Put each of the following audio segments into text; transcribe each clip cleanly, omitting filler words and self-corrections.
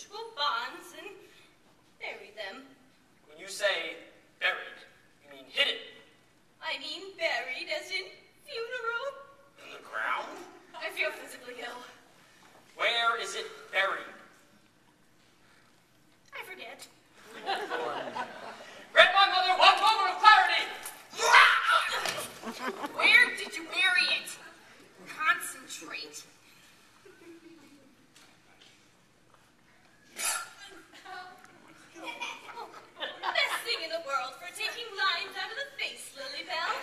mutual bonds and bury them. When you say buried, you mean hidden? I mean buried as in funeral. In the ground? I feel physically ill. Where is it buried? I forget. Grant my mother one moment of clarity! Where did you bury it? Concentrate. Best thing in the world for taking lines out of the face, Lilybell.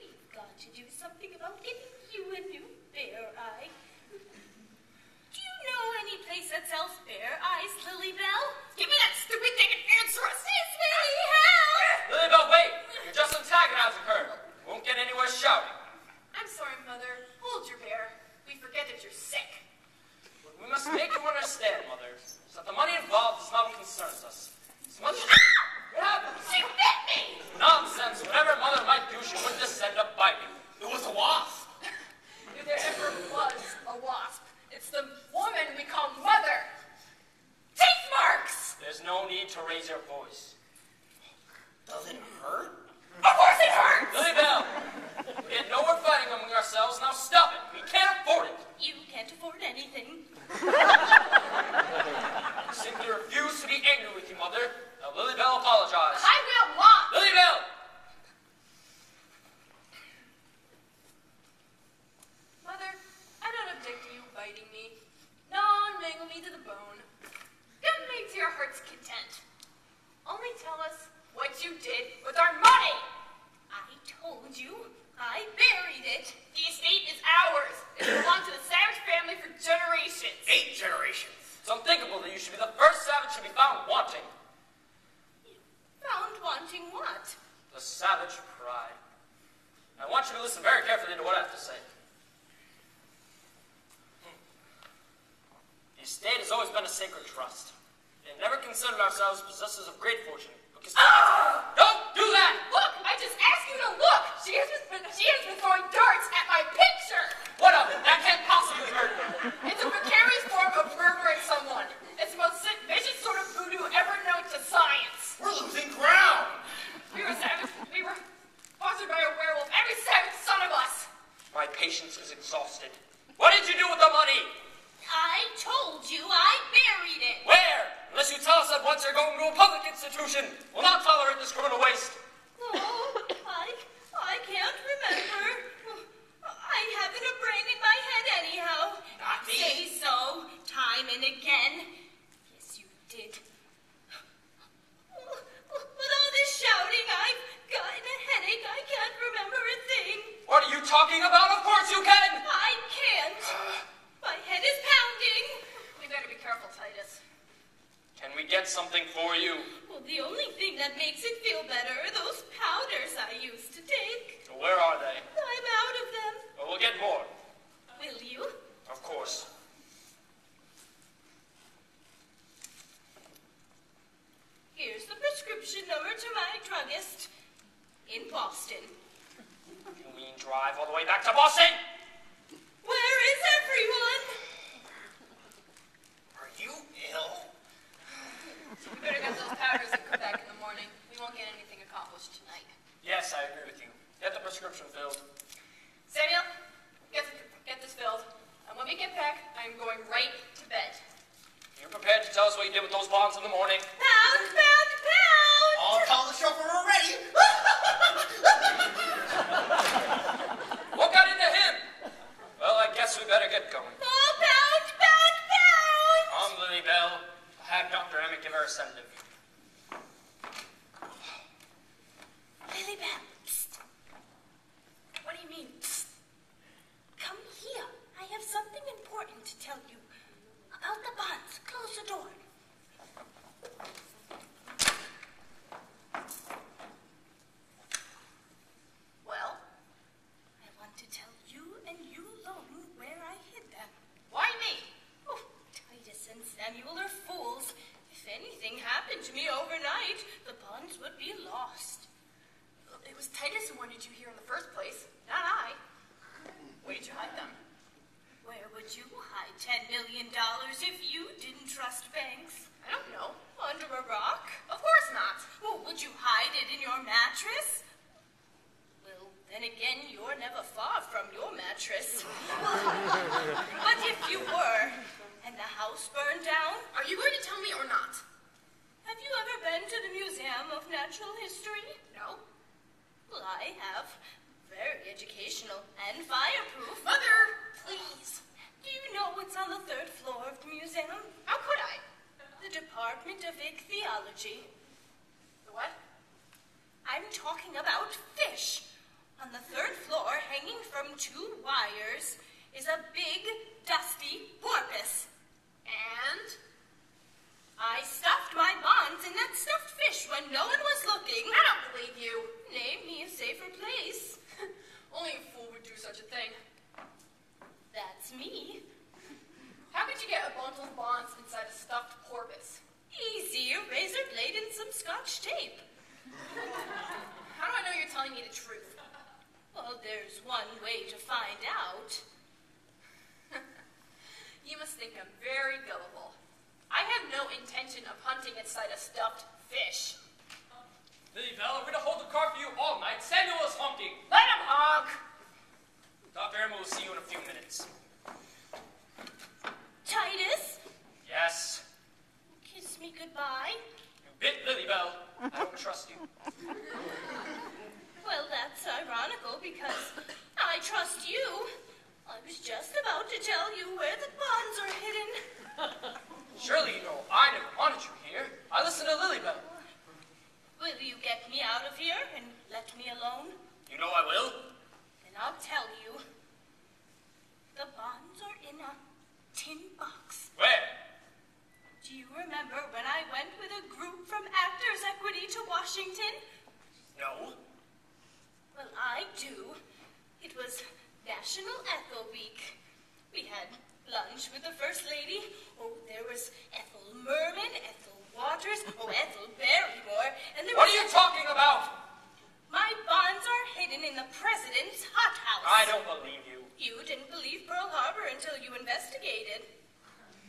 We've got to do something about giving you a new bear eye. Do you know any place that sells bear eyes, Lilybell? Give me that stupid thing and answer us! It's really help! Lilybell, wait! You're just antagonizing her. You won't get anywhere shouting. I'm sorry, Mother. Hold your bear. We forget that you're sick. What we must make you understand, Mother, is that the money involved is not what concerns us. It's much... What happened? She bit me! Nonsense. Whatever Mother might do, she wouldn't just end up biting. It was a wasp. If there ever was a wasp, it's the woman we call Mother. Teeth marks! There's no need to raise your voice. Does it hurt? Of course it hurts! Lilybell! We get nowhere fighting among ourselves. Now stop it. We can't afford it. You can't afford anything. I simply refuse to be angry with you, Mother. Now, Lilybell, apologize. I will not! Lilybell! Mother, I don't object to you biting me. Non-mangle me to the bone. Give me to your heart's content. Only tell us what you did with our money! I told you. I buried it. The estate is ours. It belonged to the Savage family for generations. 8 generations. It's unthinkable that you should be the first Savage to be found wanting. Found wanting what? The Savage pride. I want you to listen very carefully to what I have to say. The estate has always been a sacred trust. We have never considered ourselves possessors of great fortune. Don't do that! Look! I just asked you to look! She has been throwing darts at my picture! What of it? That can't possibly hurt you. It's a precarious form of murdering someone. It's the most vicious sort of voodoo ever known to science. We're losing ground! We were fostered by a werewolf, every savage son of us! My patience is exhausted. What did you do with the money? I told you I buried it! Where? Unless you tell us at once you're going to a public institution. We'll not tolerate this criminal waste. Oh, I can't remember. I haven't a brain in my head anyhow. Not me. Say so, time and again. Yes, you did. With all this shouting, I've gotten a headache. I can't remember a thing. What are you talking about? Of course you can! I can't. My head is pounding. We better be careful, Titus. Can we get something for you? Well, the only thing that makes it feel better are those powders I used to take. Where are they? I'm out of them. Well, we'll get more. Will you? Of course. Here's the prescription number to my druggist in Boston. You mean drive all the way back to Boston? Where is everyone? Are you ill? We better get those powders and come back in the morning. We won't get anything accomplished tonight. Yes, I agree with you. Get the prescription filled. Samuel, get this filled. And when we get back, I'm going right to bed. You prepared to tell us what you did with those bonds in the morning? Pound, pound, pound! I'll tell the chauffeur we're ready. What got into him? Well, I guess we better get going. Oh, pound, pound, pound! Come, Lilybell. Have Dr. Emmett give her a sedative. Lilybell, psst. What do you mean, psst? Come here. I have something important to tell you. About the bonds. Close the door. Well, I want to tell you and you alone where I hid them. Why me? Oh, Titus and Samuel are fools. If anything happened to me overnight, the bonds would be lost. It was Titus who wanted you here in the first place, not I. Where did you hide them? Where would would you hide $10 million if you didn't trust banks? I don't know. Under a rock? Of course not. Well, would you hide it in your mattress? Well, then again, you're never far from your mattress. But if you were, and the house burned down, Are you going to tell me or not? have you ever been to the Museum of Natural History? No. Well, I have. Very educational and fireproof. Mother, please. Do you know what's on the 3rd floor of the museum? How could I? The Department of Ichthyology. The what? I'm talking about fish. On the 3rd floor, hanging from 2 wires, is a big, dusty porpoise. And? I stuffed my bonds in that stuffed fish when no one was looking. I don't believe you. Name me a safer place. Only a fool would do such a thing. That's me. How could you get a bundle of bonds inside a stuffed porpoise? Easy, a razor blade and some scotch tape. How do I know you're telling me the truth? Well, there's one way to find out. You must think I'm very gullible. I have no intention of hunting inside a stuffed fish. Lilybell, we're to hold the car for you all night. Samuel is honking. Let him honk! Dr. Emma will see you in a few minutes. Titus, Yes. kiss me goodbye. You bit Lilybell. I don't trust you. Well, that's ironical because I trust you. I was just about to tell you where the bonds are hidden. Surely you know I never wanted you here. I listen to Lilybell. Will you get me out of here and let me alone? You know I will. Then I'll tell you. The bonds are in a tin box. Where? Do you remember when I went with a group from Actors Equity to Washington? No. Well, I do. It was National Ethel Week. We had lunch with the First Lady. Oh, there was Ethel Merman, Ethel Waters, Ethel Barrymore, and there What was... are you talking about? My bonds are hidden in the President's hothouse. I don't believe you. You didn't believe Pearl Harbor until you investigated.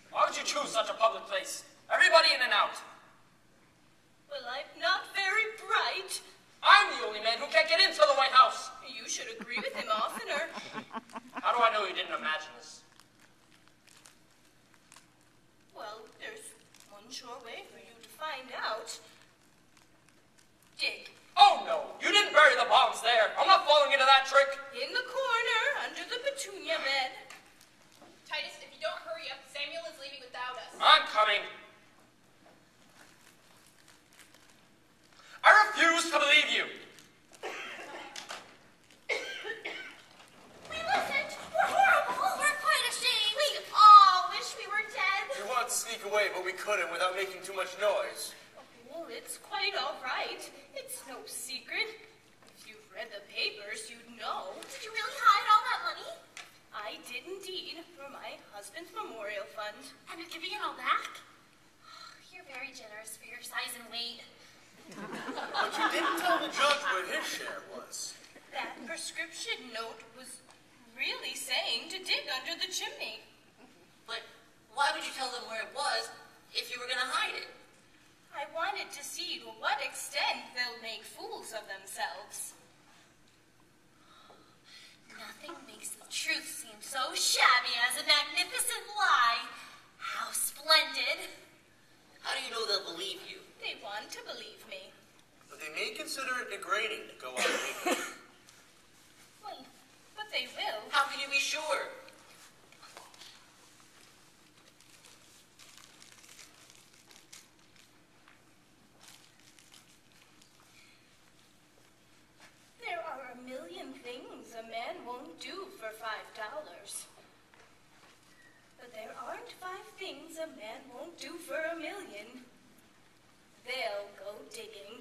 Why would you choose such a public place? Everybody in and out. Well, I'm not very bright. I'm the only man who can't get into the White House. You should agree with him oftener. How do I know you didn't imagine this? Well, there's one sure way for you to find out. Dig. Oh no, you didn't bury the bombs there. I'm not falling into that trick. In the corner, under the petunia bed. Titus, if you don't hurry up, Samuel is leaving without us. I'm coming. I refuse to believe you. We listened. We're horrible. We're quite ashamed. We all wish we were dead. We wanted to sneak away, but we couldn't without making too much noise. Well, it's quite all right. It's no secret. If you've read the papers, you'd know. Did you really hide all that money? I did indeed, for my husband's memorial fund. And you're giving it all back? You're very generous for your size and weight. But you didn't tell the judge where his share was. That prescription note was really saying to dig under the chimney. But why would you tell them where it was if you were going to hide it? I wanted to see to what extent they'll make fools of themselves. Nothing makes the truth seem so shabby as a magnificent lie. How splendid. How do you know they'll believe you? They want to believe me. But they may consider it degrading to go out naked. Well, but they will. How can you be sure? There are a million things a man won't do for $5. But there aren't 5 things a man won't do for $1 million. They'll go digging.